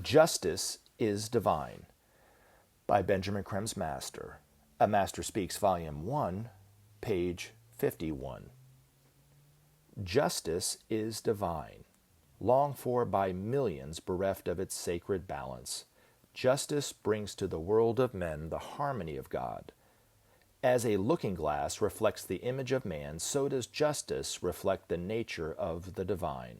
Justice is Divine by Benjamin Creme's Master. A Master Speaks, Volume 1, page 51. Justice is divine, longed for by millions bereft of its sacred balance. Justice brings to the world of men the harmony of God. As a looking glass reflects the image of man, so does justice reflect the nature of the divine.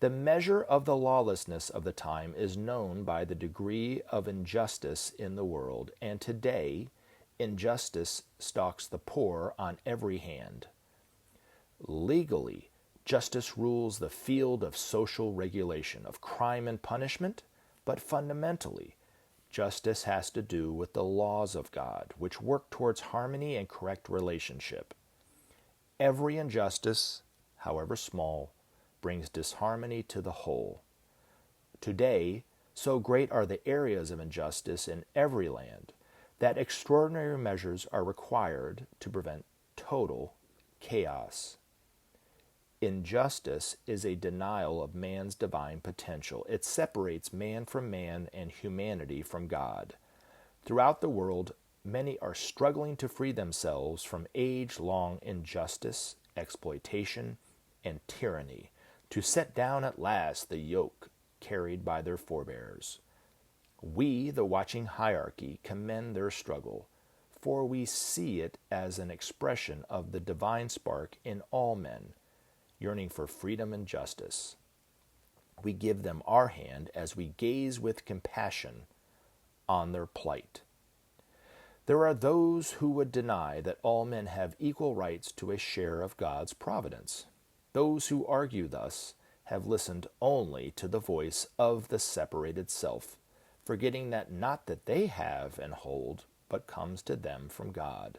The measure of the lawlessness of the time is known by the degree of injustice in the world, and today injustice stalks the poor on every hand. Legally, justice rules the field of social regulation, of crime and punishment, but fundamentally, justice has to do with the laws of God, which work towards harmony and correct relationship. Every injustice, however small, brings disharmony to the whole. Today, so great are the areas of injustice in every land that extraordinary measures are required to prevent total chaos. Injustice is a denial of man's divine potential. It separates man from man and humanity from God. Throughout the world, many are struggling to free themselves from age-long injustice, exploitation, and tyranny, to set down at last the yoke carried by their forebears. We, the watching hierarchy, commend their struggle, for we see it as an expression of the divine spark in all men, yearning for freedom and justice. We give them our hand as we gaze with compassion on their plight. There are those who would deny that all men have equal rights to a share of God's providence. Those who argue thus have listened only to the voice of the separated self, forgetting that not that they have and hold, but comes to them from God.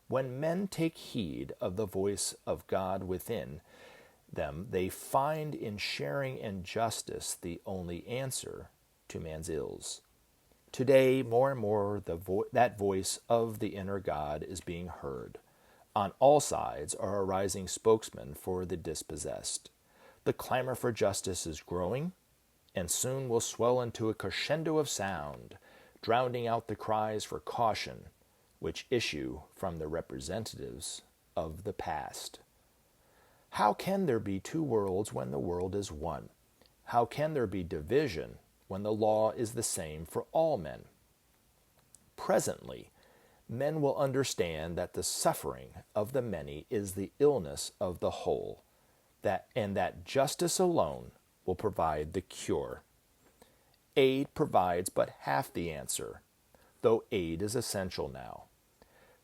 When men take heed of the voice of God within them, they find in sharing in justice the only answer to man's ills. Today, more and more, that voice of the inner God is being heard. On all sides are arising spokesmen for the dispossessed. The clamor for justice is growing, and soon will swell into a crescendo of sound, drowning out the cries for caution which issue from the representatives of the past. How can there be two worlds when the world is one? How can there be division when the law is the same for all men? Presently, men will understand that the suffering of the many is the illness of the whole, and that justice alone will provide the cure. Aid provides but half the answer, though aid is essential now.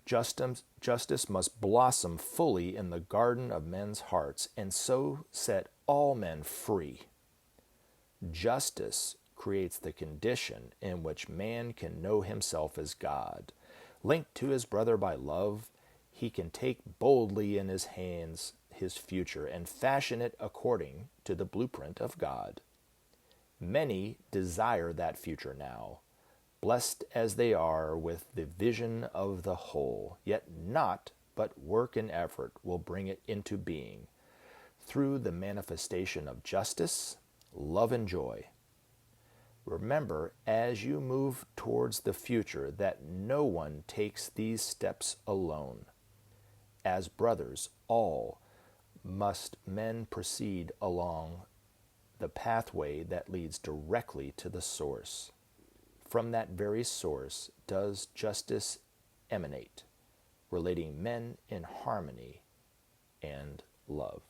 Justice must blossom fully in the garden of men's hearts, and so set all men free. Justice creates the condition in which man can know himself as God. Linked to his brother by love, he can take boldly in his hands his future and fashion it according to the blueprint of God. Many desire that future now, blessed as they are with the vision of the whole, yet not but work and effort will bring it into being, through the manifestation of justice, love, and joy. Remember, as you move towards the future, that no one takes these steps alone. As brothers, all must men proceed along the pathway that leads directly to the source. From that very source does justice emanate, relating men in harmony and love.